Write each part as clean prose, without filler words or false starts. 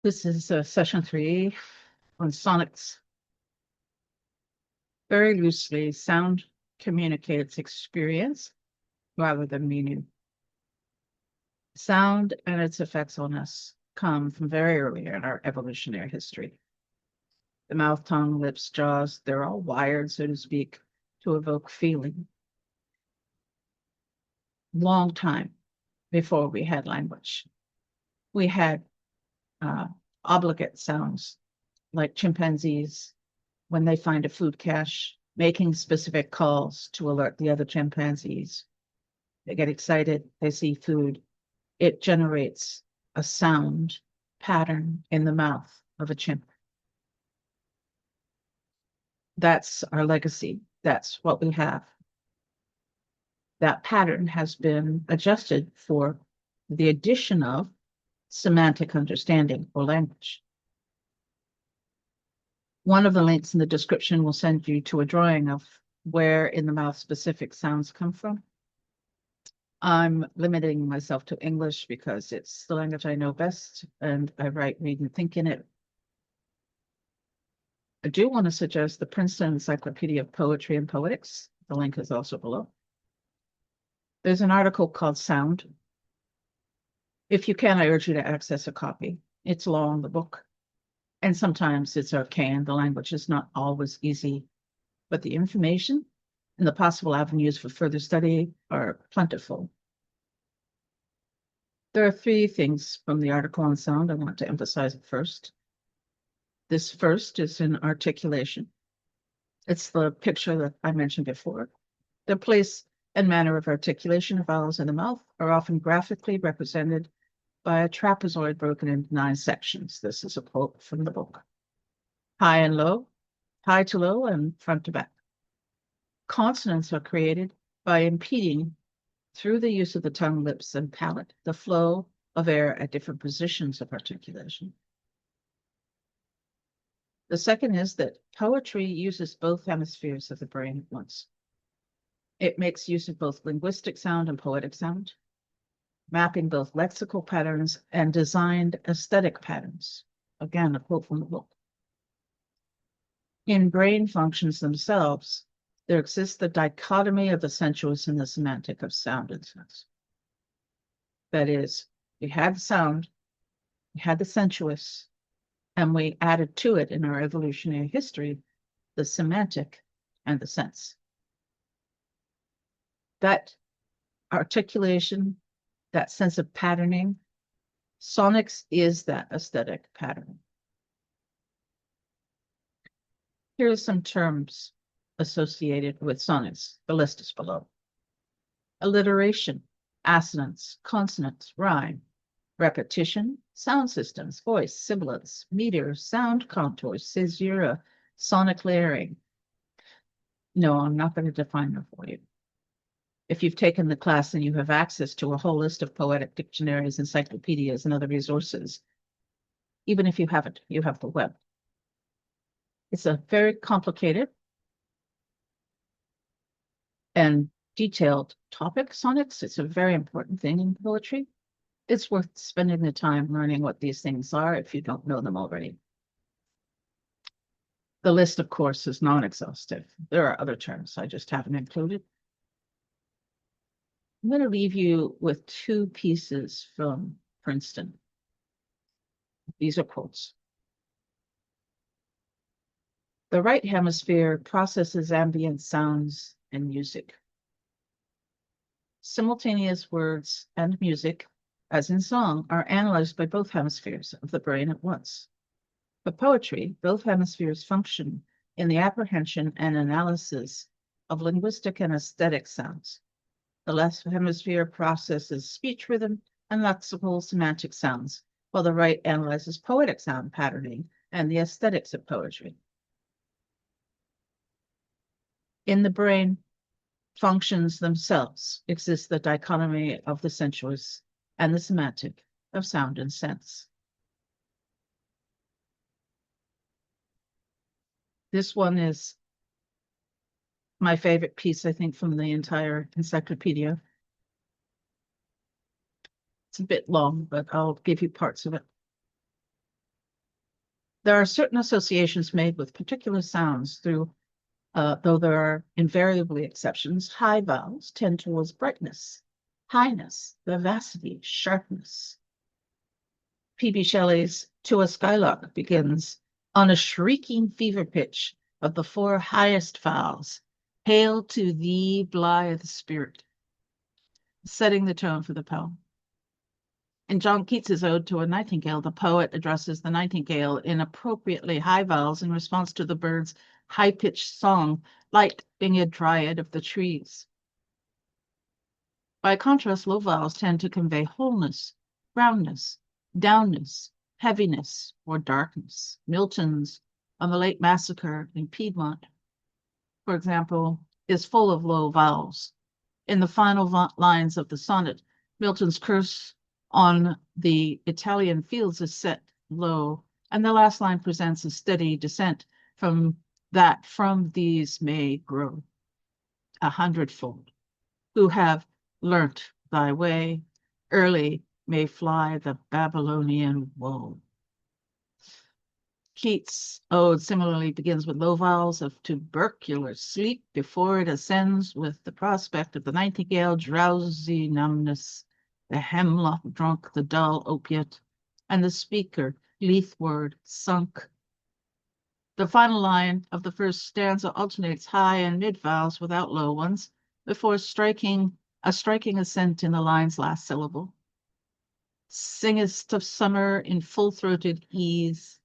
This is session 3 on sonnets. Very loosely, sound communicates experience rather than meaning. Sound and its effects on us come from very early in our evolutionary history. The mouth, tongue, lips, jaws, they're all wired, so to speak, to evoke feeling. Long time before we had language. We had obligate sounds like chimpanzees when they find a food cache, making specific calls to alert the other chimpanzees. They get excited, they see food. It generates a sound pattern in the mouth of a chimp. That's our legacy. That's what we have. That pattern has been adjusted for the addition of semantic understanding or language. One of the links in the description will send you to a drawing of where in the mouth specific sounds come from. I'm limiting myself to English because it's the language I know best, and I write, read, and think in it. I do want to suggest the Princeton Encyclopedia of Poetry and Poetics. The link is also below. There's an article called Sound. If you can, I urge you to access a copy. It's long, the book. And sometimes it's arcane. The language is not always easy, but the information and the possible avenues for further study are plentiful. There are 3 things from the article on sound I want to emphasize at first. This first is in articulation. It's the picture that I mentioned before. The place and manner of articulation of vowels in the mouth are often graphically represented by a trapezoid broken into 9 sections. This is a quote from the book. High and low, high to low, and front to back. Consonants are created by impeding, through the use of the tongue, lips, and palate, the flow of air at different positions of articulation. The second is that poetry uses both hemispheres of the brain at once. It makes use of both linguistic sound and poetic sound, mapping both lexical patterns and designed aesthetic patterns. Again, a quote from the book. In brain functions themselves, there exists the dichotomy of the sensuous and the semantic of sound and sense. That is, we had the sound, we had the sensuous, and we added to it in our evolutionary history the semantic and the sense. That articulation, that sense of patterning, sonics is that aesthetic pattern. Here are some terms associated with sonics. The list is below. Alliteration, assonance, consonance, rhyme, repetition, sound systems, voice, sibilance, meter, sound contours, caesura, sonic layering. No, I'm not going to define them for you. If you've taken the class and you have access to a whole list of poetic dictionaries, encyclopedias, and other resources, even if you haven't, you have the web. It's a very complicated and detailed topic, sonnets. It's a very important thing in poetry. It's worth spending the time learning what these things are if you don't know them already. The list, of course, is non-exhaustive. There are other terms I just haven't included. I'm going to leave you with 2 pieces from Princeton. These are quotes. The right hemisphere processes ambient sounds and music. Simultaneous words and music, as in song, are analyzed by both hemispheres of the brain at once. For poetry, both hemispheres function in the apprehension and analysis of linguistic and aesthetic sounds. The left hemisphere processes speech rhythm and lexical semantic sounds, while the right analyzes poetic sound patterning and the aesthetics of poetry. In the brain, functions themselves exist the dichotomy of the sensuous and the semantic of sound and sense. This one is my favorite piece, I think, from the entire encyclopedia. It's a bit long, but I'll give you parts of it. There are certain associations made with particular sounds through, though there are invariably exceptions. High vowels tend towards brightness, highness, vivacity, sharpness. P.B. Shelley's To a Skylark begins on a shrieking fever pitch of the four highest vowels. Hail to thee, blithe spirit, setting the tone for the poem. In John Keats's Ode to a Nightingale, the poet addresses the nightingale in appropriately high vowels in response to the bird's high-pitched song, light being a dryad of the trees. By contrast, low vowels tend to convey wholeness, roundness, downness, heaviness, or darkness. Milton's On the Late Massacre in Piedmont, for example, is full of low vowels. In the final lines of the sonnet, Milton's curse on the Italian fields is set low, and the last line presents a steady descent from these may grow 100-fold, who have learnt thy way, early may fly the Babylonian woe. Keats' ode similarly begins with low vowels of tubercular sleep before it ascends with the prospect of the nightingale, drowsy numbness, the hemlock drunk, the dull opiate, and the speaker, lethward, sunk. The final line of the first stanza alternates high and mid vowels without low ones before striking ascent in the line's last syllable. Singest of summer in full-throated ease.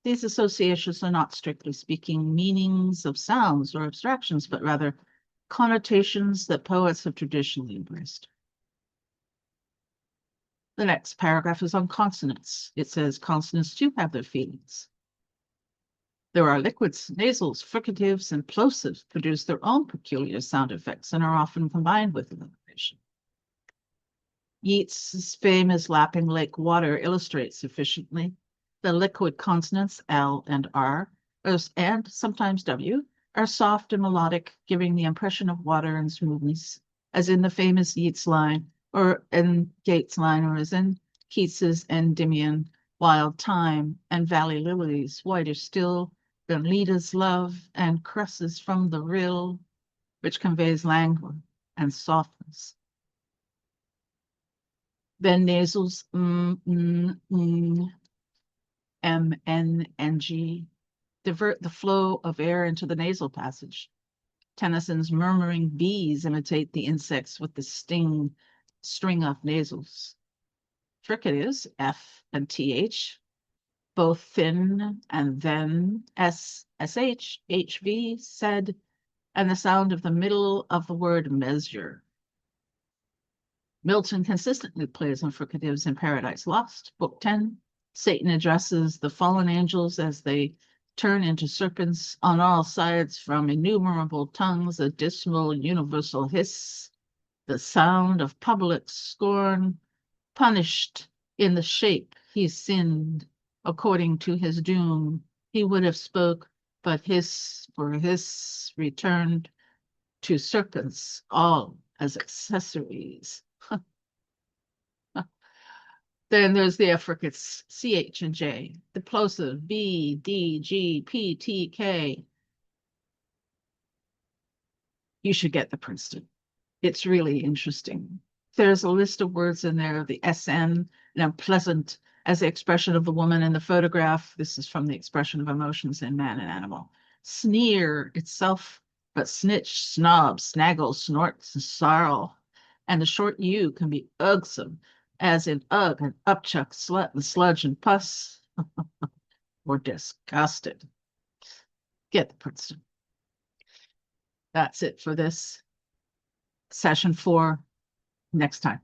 These associations are not, strictly speaking, meanings of sounds or abstractions, but rather connotations that poets have traditionally embraced. The next paragraph is on consonants. It says consonants too have their feelings. There are liquids, nasals, fricatives, and plosives produce their own peculiar sound effects and are often combined with alliteration. Yeats's famous lapping lake water illustrates sufficiently. The liquid consonants L and R, and sometimes W, are soft and melodic, giving the impression of water and smoothness, as in the famous Yeats line, or in Gates' line, or as in Keats's Endymion, wild thyme and valley lilies, whiter still than Leda's love, and cresses from the rill, which conveys languor and softness. Then nasals M, N, and G divert the flow of air into the nasal passage. Tennyson's murmuring bees imitate the insects with the string of nasals. Fricatives, F and TH, both thin and then S, SH, HV, said, and the sound of the middle of the word measure. Milton consistently plays on fricatives in Paradise Lost, Book 10. Satan addresses the fallen angels as they turn into serpents on all sides from innumerable tongues, a dismal universal hiss, the sound of public scorn, punished in the shape he sinned, according to his doom. He would have spoke, but hiss for hiss returned to serpents, all as accessories. Then there's the affricates CH and J, the plosive B, D, G, P, T, K. You should get the Princeton. It's really interesting. There's a list of words in there, the SN, and unpleasant as the expression of the woman in the photograph. This is from the expression of emotions in man and animal. Sneer itself, but snitch, snob, snaggle, snort, snarl. And the short U can be ugsome, as in ugh and upchuck, slut and sludge and pus, or disgusted. Get the Princeton. That's it for this session 4. Next time.